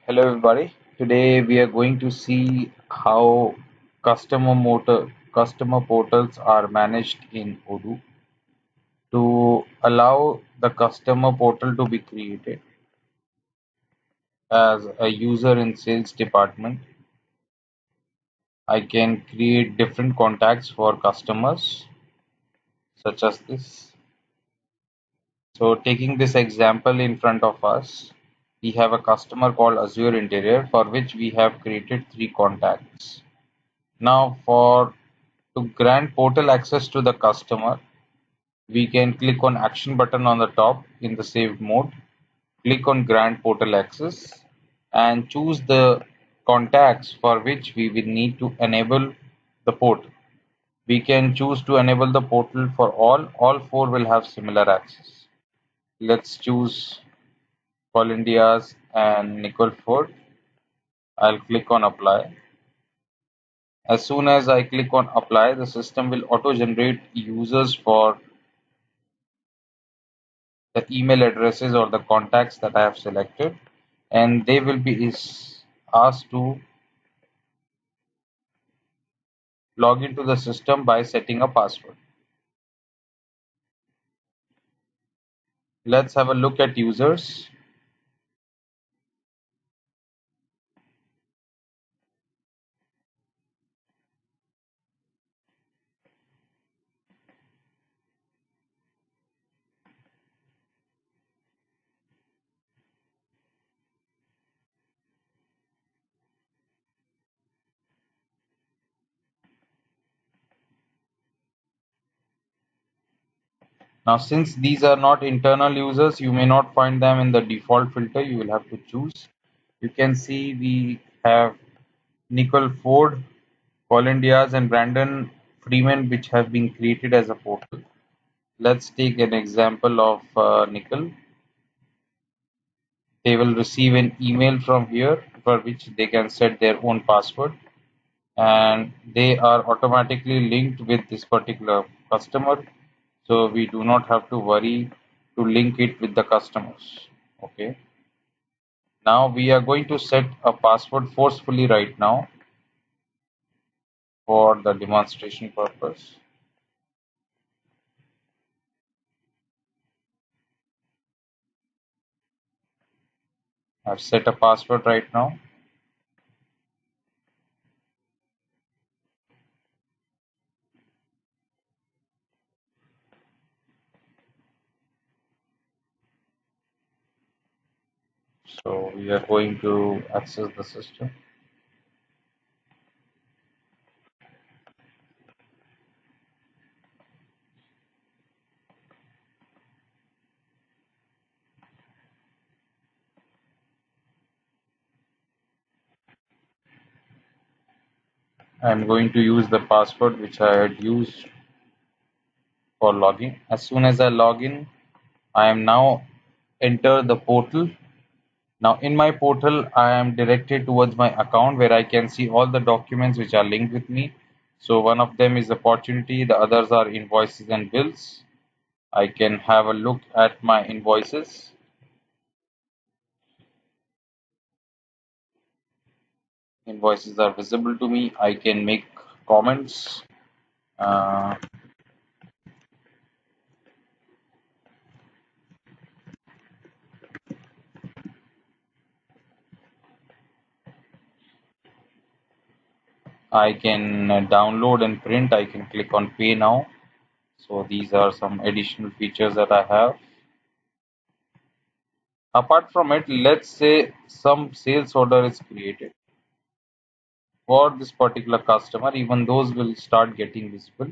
Hello everybody. Today we are going to see how customer portals are managed in Odoo to allow the customer portal to be created as a user in sales department. I can create different contacts for customers such as this. So taking this example in front of us, we have a customer called Azure Interior for which we have created three contacts. Now for to grant portal access to the customer, we can click on action button on the top in the saved mode, click on grant portal access and choose the contacts for which we will need to enable the portal. We can choose to enable the portal for all four will have similar access. Let's choose Colin Diaz and Nicole Ford. I'll click on apply. As soon as I click on apply, the system will auto generate users for the email addresses or the contacts that I have selected, and they will be asked to log into the system by setting a password. Let's have a look at users. Now, since these are not internal users, you may not find them in the default filter. You will have to choose. You can see we have Nicole Ford, Colin Diaz, and Brandon Freeman, which have been created as a portal. Let's take an example of Nicole. They will receive an email from here for which they can set their own password, and they are automatically linked with this particular customer, so we do not have to worry to link it with the customers. Okay, now we are going to set a password forcefully right now for the demonstration purpose. I've set a password right now. So we are going to access the system. I'm going to use the password which I had used for login. As soon as I log in, I am now enter the portal. Now in my portal, I am directed towards my account where I can see all the documents which are linked with me. So one of them is opportunity, the others are invoices and bills. I can have a look at my invoices. Invoices are visible to me. I can make comments. Uh, I can download and print. I can click on pay now. So these are some additional features that I have. Apart from it, let's say some sales order is created for this particular customer, even those will start getting visible.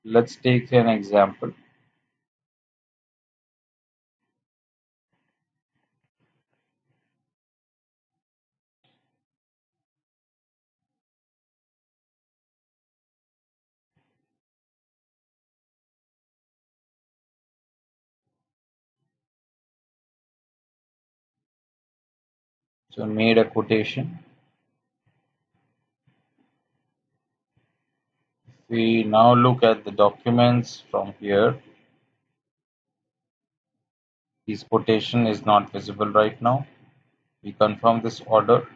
Let's take an example. So made a quotation. We now look at the documents from here. This quotation is not visible right now. We confirm this order.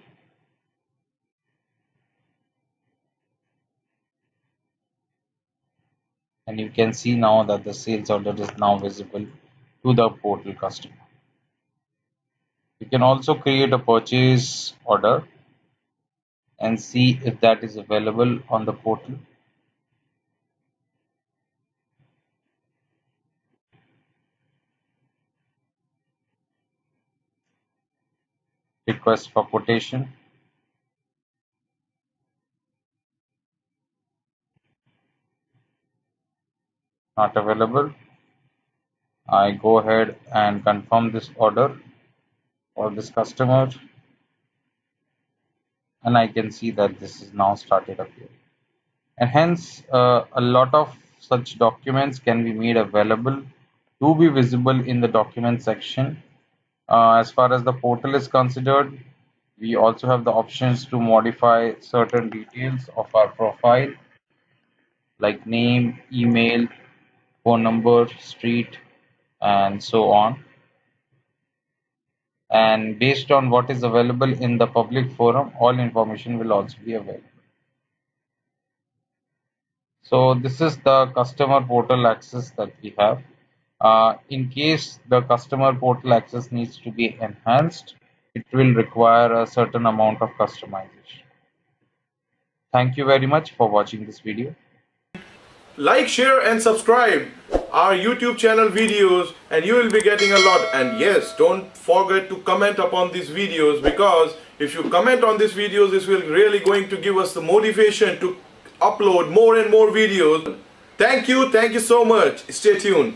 And you can see now that the sales order is now visible to the portal customer. You can also create a purchase order and see if that is available on the portal. Request for quotation. Not available. I go ahead and confirm this order for this customer, and I can see that this is now started appearing. And hence, a lot of such documents can be made available to be visible in the document section. As far as the portal is considered, we also have the options to modify certain details of our profile, like name, email, phone number, street, and so on. And based on what is available in the public forum, all information will also be available. So this is the customer portal access that we have. In case the customer portal access needs to be enhanced, it will require a certain amount of customization. Thank you very much for watching this video. Like, share and subscribe our YouTube channel videos, and you will be getting a lot. And yes, don't forget to comment upon these videos, because if you comment on these videos, this will really going to give us the motivation to upload more and more videos. Thank you so much. Stay tuned.